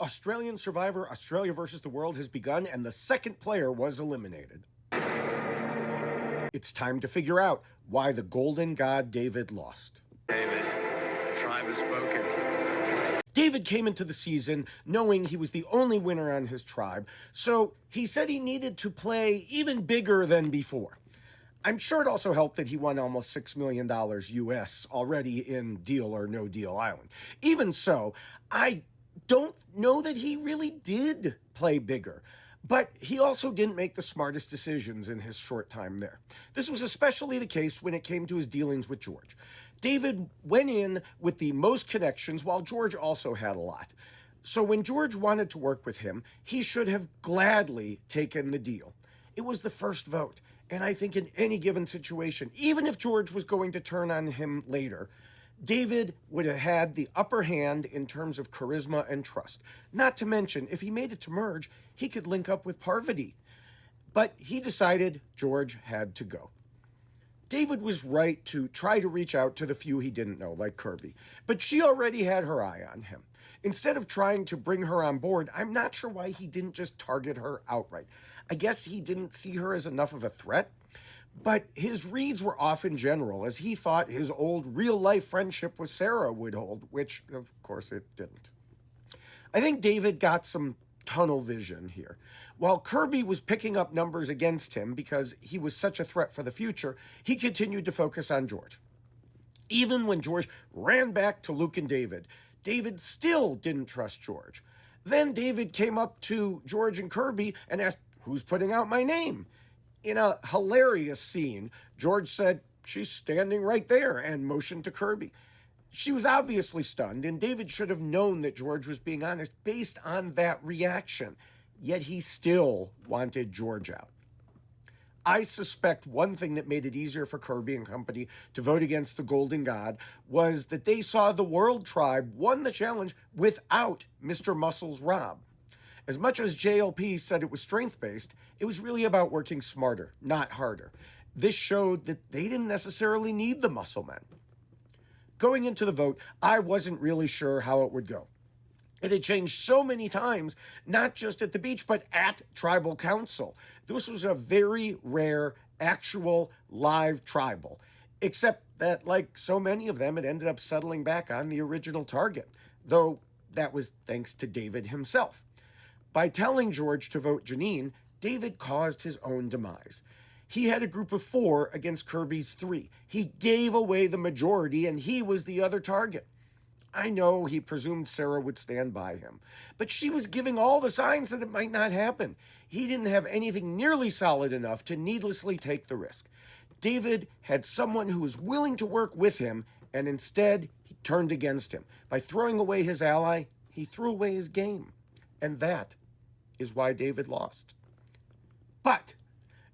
Australian Survivor Australia versus the World has begun, and the second player was eliminated. It's time to figure out why the golden god David lost. David, the tribe has spoken. David came into the season knowing he was the only winner on his tribe, so he said he needed to play even bigger than before. I'm sure it also helped that he won almost $6 million US already in Deal or No Deal Island. Even so, I don't know that he really did play bigger. But he also didn't make the smartest decisions in his short time there. This was especially the case when it came to his dealings with George. David went in with the most connections, while George also had a lot. So when George wanted to work with him, he should have gladly taken the deal. It was the first vote, and I think in any given situation, even if George was going to turn on him later, David would have had the upper hand in terms of charisma and trust. Not to mention, if he made it to merge, he could link up with Parvati. But he decided George had to go. David was right to try to reach out to the few he didn't know, like Kirby. But she already had her eye on him. Instead of trying to bring her on board, I'm not sure why he didn't just target her outright. I guess he didn't see her as enough of a threat. But his reads were often general, as he thought his old real-life friendship with Sarah would hold, which, of course, it didn't. I think David got some tunnel vision here. While Kirby was picking up numbers against him because he was such a threat for the future, he continued to focus on George. Even when George ran back to Luke and David, David still didn't trust George. Then David came up to George and Kirby and asked, "Who's putting out my name?" In a hilarious scene, George said, "She's standing right there," and motioned to Kirby. She was obviously stunned, and David should have known that George was being honest based on that reaction. Yet he still wanted George out. I suspect one thing that made it easier for Kirby and company to vote against the Golden God was that they saw the World Tribe won the challenge without Mr. Muscles Rob. As much as JLP said it was strength-based, it was really about working smarter, not harder. This showed that they didn't necessarily need the muscle men. Going into the vote, I wasn't really sure how it would go. It had changed so many times, not just at the beach, but at Tribal Council. This was a very rare, actual, live tribal, except that, like so many of them, it ended up settling back on the original target, though that was thanks to David himself. By telling George to vote Janine, David caused his own demise. He had a group of 4 against Kirby's 3. He gave away the majority, and he was the other target. I know he presumed Sarah would stand by him, but she was giving all the signs that it might not happen. He didn't have anything nearly solid enough to needlessly take the risk. David had someone who was willing to work with him, and instead he turned against him. By throwing away his ally, he threw away his game. And that is why David lost. But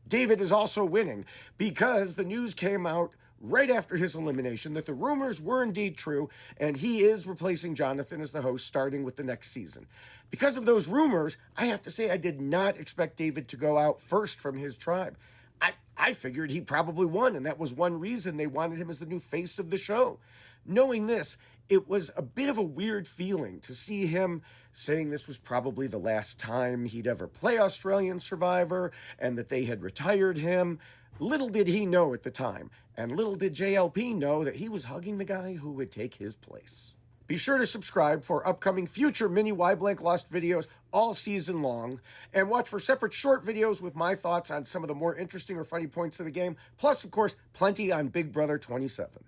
David is also winning because the news came out right after his elimination that the rumors were indeed true, and he is replacing Jonathan as the host starting with the next season. Because of those rumors, I have to say I did not expect David to go out first from his tribe. I figured he probably won, and that was one reason they wanted him as the new face of the show. Knowing this, it was a bit of a weird feeling to see him saying this was probably the last time he'd ever play Australian Survivor and that they had retired him. Little did he know at the time, and little did JLP know that he was hugging the guy who would take his place. Be sure to subscribe for upcoming future mini WhyXLost videos all season long, and watch for separate short videos with my thoughts on some of the more interesting or funny points of the game, plus, of course, plenty on Big Brother 27.